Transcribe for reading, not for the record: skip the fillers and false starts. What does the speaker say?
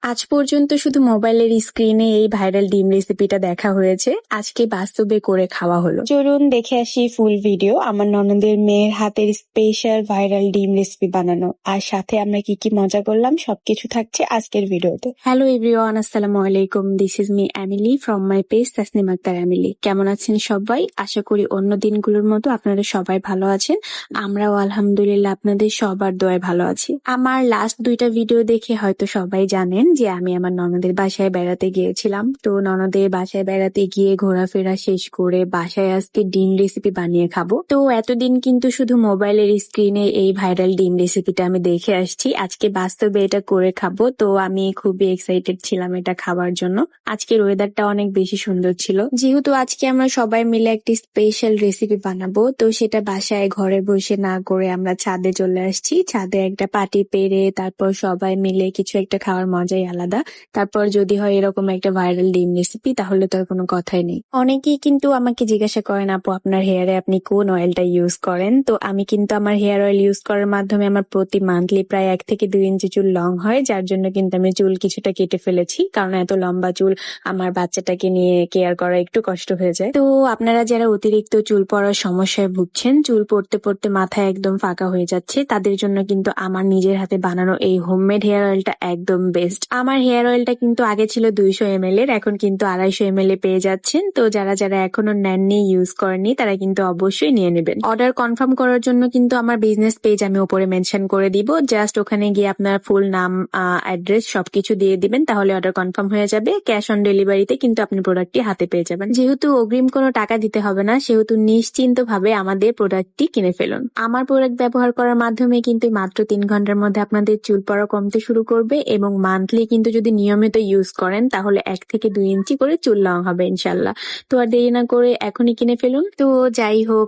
আজ পর্যন্ত শুধু মোবাইলের স্ক্রিনে এই ভাইরাল ডিম রেসিপিটা দেখা হয়েছে, আজকে বাস্তবে করে খাওয়া হলো। চলুন দেখে আসি ফুল ভিডিও। আমার ননদের মেয়ের হাতের স্পেশাল ভাইরাল ডিম রেসিপি বানানো, আর সাথে আমরা কি কি মজা করলাম সবকিছু থাকছে আজকের ভিডিওতে। হ্যালো এভরিওয়ান, আসসালামু আলাইকুম। This is me Emily from my page Tasnim Akter Emily. কেমন আছেন সবাই? আশা করি অন্য দিনগুলোর মতো আপনারা সবাই ভালো আছেন। আমরাও আলহামদুলিল্লাহ আপনাদের সবার দোয়ায় ভালো আছি। আমার লাস্ট দুইটা ভিডিও দেখে হয়তো সবাই জানেন যে আমি আমার ননদের বাসায় বেড়াতে গিয়েছিলাম। তো ননদের বাসায় বেড়াতে গিয়ে ঘোরাফেরা শেষ করে বাসায় আজকে ডিম রেসিপি বানিয়ে খাবো। তো এতদিন কিন্তু শুধু মোবাইলের স্ক্রিনে এই ভাইরাল ডিম রেসিপিটা আমি দেখে আসছি, আজকে বাস্তবে এটা করে খাবো। তো আমি খুবই এক্সাইটেড ছিলাম এটা খাবার জন্য। আজকের ওয়েদারটা অনেক বেশি সুন্দর ছিল, যেহেতু আজকে আমরা সবাই মিলে একটি স্পেশাল রেসিপি বানাবো। তো সেটা বাসায় ঘরে বসে না করে আমরা ছাদে চলে আসছি। ছাদে একটা পার্টি পেরে তারপর সবাই মিলে কিছু একটা খাওয়ার মজাই আলাদা। তারপর যদি হয় এরকম একটা ভাইরাল ডিম রেসিপি, তাহলে তো আর কোনো কথাই নেই। অনেকেই কিন্তু আমাকে জিজ্ঞাসা করেন, আপু আপনার হেয়ারে আপনি কোন অয়েলটা ইউজ করেন? তো আমি কিন্তু আমার হেয়ার অয়েল ইউজ করার মাধ্যমে আমার প্রতি মান্থলি প্রায় 1 থেকে 2 ইঞ্চি চুল লং হয়, যার জন্য কিন্তু আমি চুল কিছুটা কেটে ফেলেছি, কারণ এত লম্বা চুল আমার বাচ্চাটাকে নিয়ে কেয়ার করা একটু কষ্ট হয়ে যায়। তো আপনারা যারা অতিরিক্ত চুল পড়ার সমস্যায় ভুগছেন, চুল পড়তে পড়তে মাথা একদম ফাঁকা হয়ে যাচ্ছে, তাদের জন্য কিন্তু আমার নিজের হাতে বানানো এই হোমমেড হেয়ার অয়েলটা একদম বেস্ট। আমার হেয়ার অয়েলটা কিন্তু আগে ছিল 200 ml এর, এখন কিন্তু 250 ml এ পেয়ে যাচ্ছেন। তো যারা যারা এখনো নেননি, ইউজ করেননি, তারা কিন্তু অবশ্যই নিয়ে নেবেন। অর্ডার কনফার্ম করার জন্য কিন্তু আমার বিজনেস পেজ আমি উপরে মেনশন করে দিব। জাস্ট ওখানে গিয়ে আপনার ফুল নাম, অ্যাড্রেস সবকিছু দিয়ে দিবেন, তাহলে অর্ডার কনফার্ম হয়ে যাবে। ক্যাশ অন ডেলিভারিতে কিন্তু আপনি প্রোডাক্টটি হাতে পেয়ে যাবেন। যেহেতু অগ্রিম কোনো টাকা দিতে হবে না, সেহেতু নিশ্চিন্ত ভাবে আমাদের প্রোডাক্টটি কিনে ফেলুন। আমার প্রোডাক্ট ব্যবহার করার মাধ্যমে কিন্তু মাত্র 3 ঘন্টার মধ্যে আপনাদের চুল পড়া কমতে শুরু করবে, এবং মান্থলি কিন্তু যদি নিয়মিত ইউজ করেন তাহলে 1 থেকে 2 ইঞ্চি করে চুল লং হবে ইনশাল্লাহ। তো আর দেরি না করে এখনই কিনে ফেলুন। তো যাই হোক,